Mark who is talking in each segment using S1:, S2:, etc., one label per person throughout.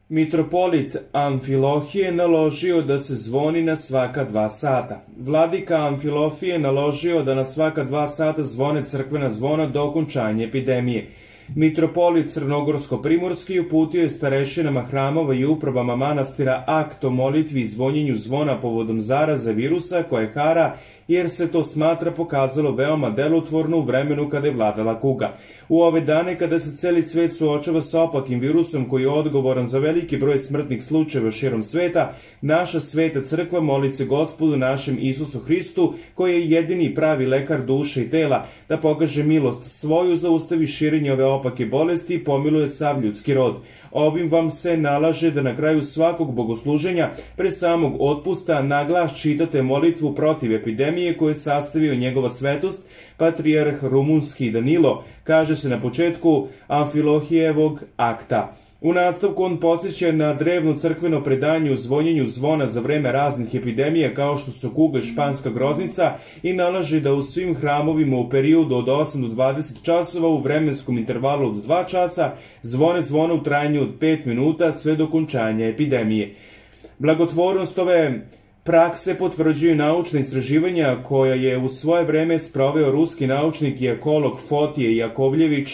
S1: Mitropolit Amfilohije naložio da se zvoni na svaka 2 sata. Vladika Amfilohije naložio da na svaka 2 sata zvone crkvena zvona do okončanja epidemije. Mitropolit Crnogorsko-Primorski uputio je starešinama hramova i upravama manastira akt o molitvi i zvonjenju zvona povodom zaraze virusa koje hara, jer se to smatra pokazalo veoma delotvorno u vremenu kada je vladala kuga. U ove dane kada se celi svet suočava sa opakim virusom koji je odgovoran za veliki broj smrtnih slučajeva širom sveta, naša sveta crkva moli se Gospodu našem Isusu Hristu, koji je jedini pravi lekar duše i tela, da pokaže milost svoju, zaustavi širenje ove opake bolesti i pomiluje sav ljudski rod. Ovim vam se nalaže da na kraju svakog bogosluženja, pre samog otpusta, na glas čitate molitvu protiv epidemije koju je sastavio njegova svetost, patrijarh rumunski Danilo, kaže se na početku Amfilohijevog akta. U nastavku on podsjeća na drevno crkveno predanje u zvonjenju zvona za vreme raznih epidemija kao što su kuga i španska groznica i nalaže da u svim hramovima u periodu od 8 do 20 časova u vremenskom intervalu od 2 časa zvone zvona u trajanju od 5 minuta sve do okončanja epidemije. Blagotvornost ove prakse potvrđuju naučna istraživanja koja je u svoje vreme sproveo ruski naučnik i ekolog Fotije Jakovljević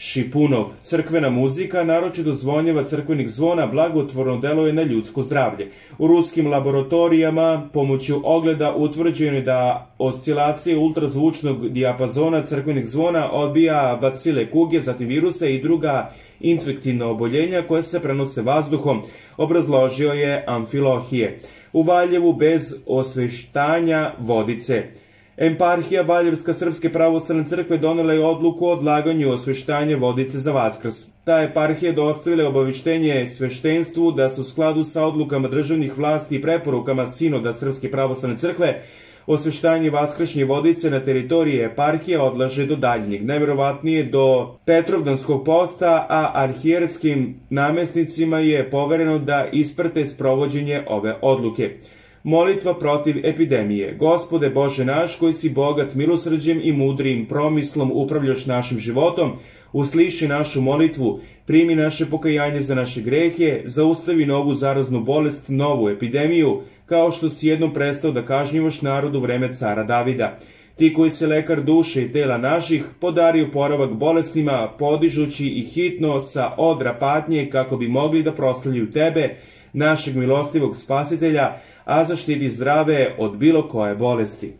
S1: Šipunov. Crkvena muzika, naročito zvonjeva crkvenih zvona, blagotvorno deluje na ljudsko zdravlje. U ruskim laboratorijama pomoću ogleda utvrđeno je da oscilacije ultrazvučnog dijapazona crkvenih zvona odbija bacile kuge, zatim viruse i druga infektivna oboljenja koje se prenose vazduhom, obrazložio je Amfilohije. U Valjevu bez osveštanja vodice. Eparhija Valjevska Srpske pravoslavne crkve donela je odluku o odlaganju osveštanja vodice za Vaskrs. Ta eparhija dostavila je obaveštenje sveštenstvu da se u skladu sa odlukama državnih vlasti i preporukama Sinoda Srpske pravoslavne crkve osveštanje vaskršnje vodice na teritoriji eparhije odlaže do daljnjeg, najverovatnije do Petrovdanskog posta, a arhijerskim namesnicima je povereno da isprate sprovođenje ove odluke. Molitva protiv epidemije. Gospode Bože naš, koji si bogat milosrđem i mudrim promislom upravljaš našim životom, usliši našu molitvu, primi naše pokajanje za naše grehe, zaustavi novu zaraznu bolest, novu epidemiju, kao što si jednom prestao da kažnjivaš narod u vreme cara Davida. Ti koji si lekar duše i tela naših, podari oporavak bolestima, podižući ih hitno sa odra patnje kako bi mogli da proslavljaju tebe, našeg milostivog spasitelja, a zaštiti zdrave od bilo koje bolesti.